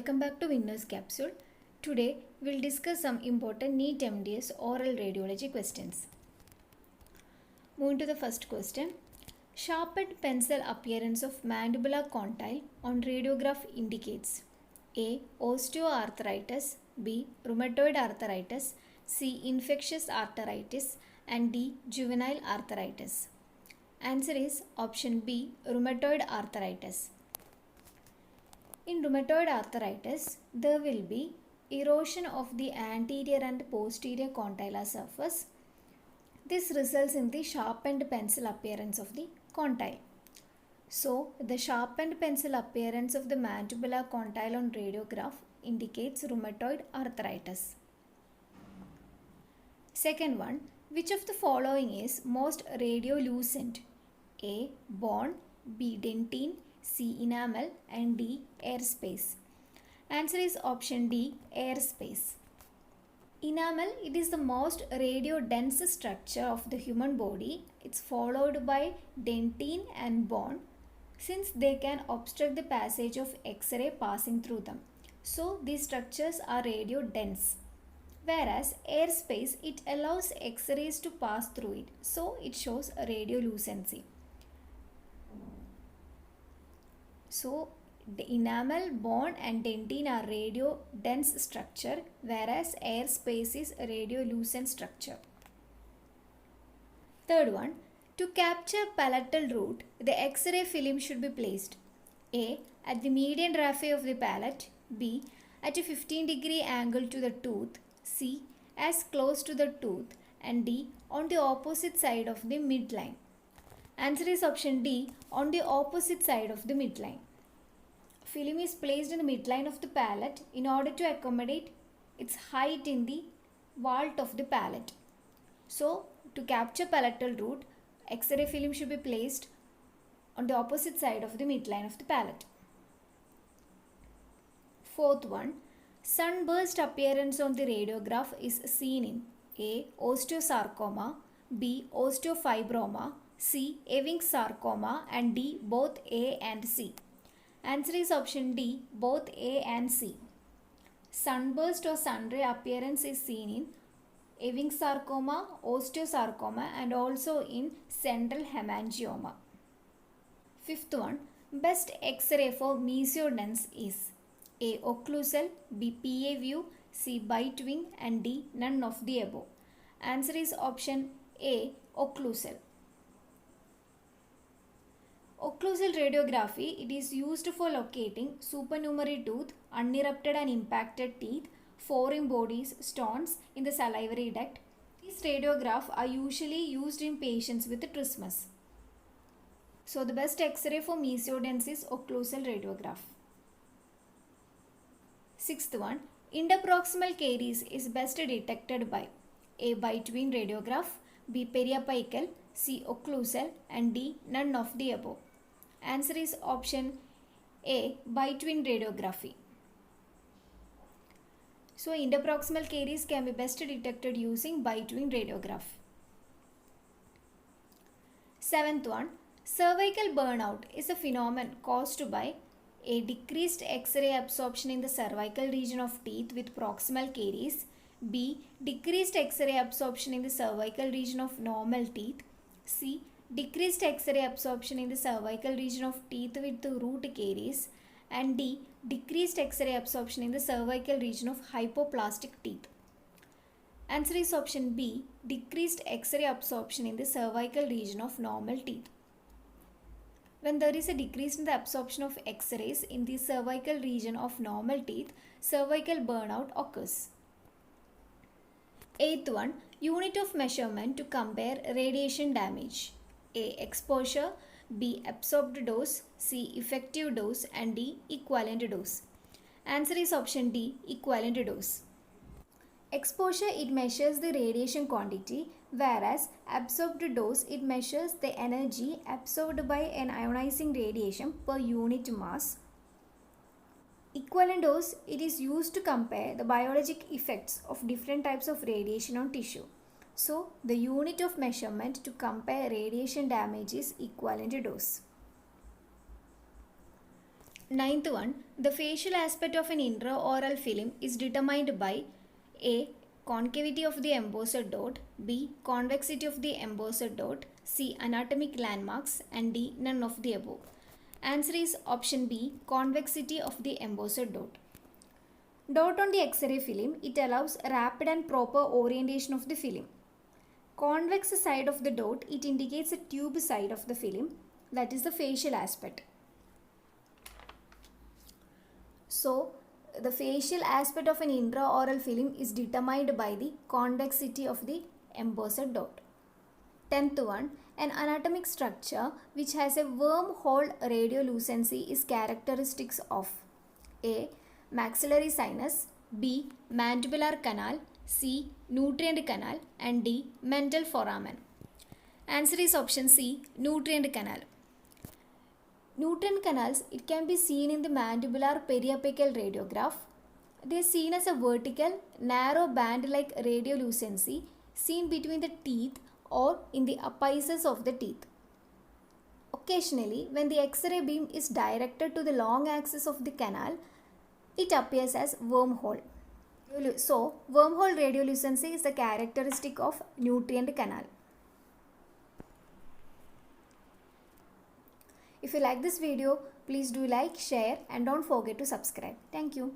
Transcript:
welcome back to Winners Capsule. Today we'll discuss some important NEET MDS oral radiology questions. Moving to the first question. Sharpened pencil appearance of mandibular condyle on radiograph indicates A. Osteoarthritis, B. Rheumatoid arthritis, C. Infectious arteritis, and D. Juvenile arthritis. Answer is option B. Rheumatoid arthritis. In rheumatoid arthritis, there will be erosion of the anterior and posterior condylar surface. This results in the sharpened pencil appearance of the condyle. So, the sharpened pencil appearance of the mandibular condyle on radiograph indicates rheumatoid arthritis. Second one, which of the following is most radiolucent? A. Bone, B. Dentine, C. Enamel, and D. Airspace. Answer is option D. Airspace. Enamel, it is the most radiodense structure of the human body. It's followed by dentine and bone, since they can obstruct the passage of X-ray passing through them. So these structures are radiodense. Whereas airspace, it allows X-rays to pass through it. So it shows radiolucency. So the enamel, bone and dentine are radiodense structure, whereas airspace is radiolucent structure. Third one, to capture palatal root, the X-ray film should be placed A. At the median raphe of the palate, B. At a 15-degree angle to the tooth, C. As close to the tooth, and D. On the opposite side of the midline. Answer is option D. On the opposite side of the midline. Film is placed in the midline of the palate in order to accommodate its height in the vault of the palate. So, to capture palatal root, X-ray film should be placed on the opposite side of the midline of the palate. Fourth one, sunburst appearance on the radiograph is seen in A. Osteosarcoma, B. Osteofibroma, C. Ewing's sarcoma, and D. Both A and C. Answer is option D. Both A and C. Sunburst or sunray appearance is seen in Ewing's sarcoma, osteosarcoma, and also in central hemangioma. Fifth one, best X-ray for mesodense is A. Occlusal, B. PA view, C. Bite wing, and D. None of the above. Answer is option A. Occlusal. Occlusal radiography, it is used for locating supernumerary tooth, unerupted and impacted teeth, foreign bodies, stones in the salivary duct. These radiographs are usually used in patients with trismus. So the best X-ray for mesodense is occlusal radiograph. Sixth one, interproximal caries is best detected by A. Bite wing radiograph, B. Periapical, C. Occlusal, and D. None of the above. Answer is option A. Bite wing radiography. So interproximal caries can be best detected using bite wing radiograph. Seventh one, cervical burnout is a phenomenon caused by A. Decreased X-ray absorption in the cervical region of teeth with proximal caries, B. Decreased X-ray absorption in the cervical region of normal teeth, C. Decreased X-ray absorption in the cervical region of teeth with the root caries, and D. Decreased X-ray absorption in the cervical region of hypoplastic teeth. Answer is option B. Decreased X-ray absorption in the cervical region of normal teeth. When there is a decrease in the absorption of X-rays in the cervical region of normal teeth, cervical burnout occurs. Eighth one, unit of measurement to compare radiation damage. A. Exposure, B. Absorbed dose, C. Effective dose, and D. Equivalent dose. Answer is option D. Equivalent dose. Exposure, it measures the radiation quantity, whereas absorbed dose, it measures the energy absorbed by an ionizing radiation per unit mass. Equivalent dose, it is used to compare the biologic effects of different types of radiation on tissue. So, the unit of measurement to compare radiation damage is equivalent dose. Ninth one, the facial aspect of an intraoral film is determined by A. Concavity of the embosser dot, B. Convexity of the embosser dot, C. Anatomic landmarks, and D. None of the above. Answer is option B. Convexity of the embosser dot. Dot on the X-ray film, it allows rapid and proper orientation of the film. Convex side of the dot, it indicates a tube side of the film, that is the facial aspect. So, the facial aspect of an intraoral film is determined by the convexity of the embosser dot. 10th one, an anatomic structure which has a wormhole radiolucency is characteristics of A. Maxillary sinus, B. Mandibular canal, C. Nutrient canal, and D. Mental foramen. Answer is option C. Nutrient canal. Nutrient canals, it can be seen in the mandibular periapical radiograph. They are seen as a vertical, narrow band-like radiolucency seen between the teeth or in the apices of the teeth. Occasionally, when the X-ray beam is directed to the long axis of the canal, it appears as wormhole. So, wormhole radiolucency is the characteristic of nutrient canal. If you like this video, please do like, share, and don't forget to subscribe. Thank you.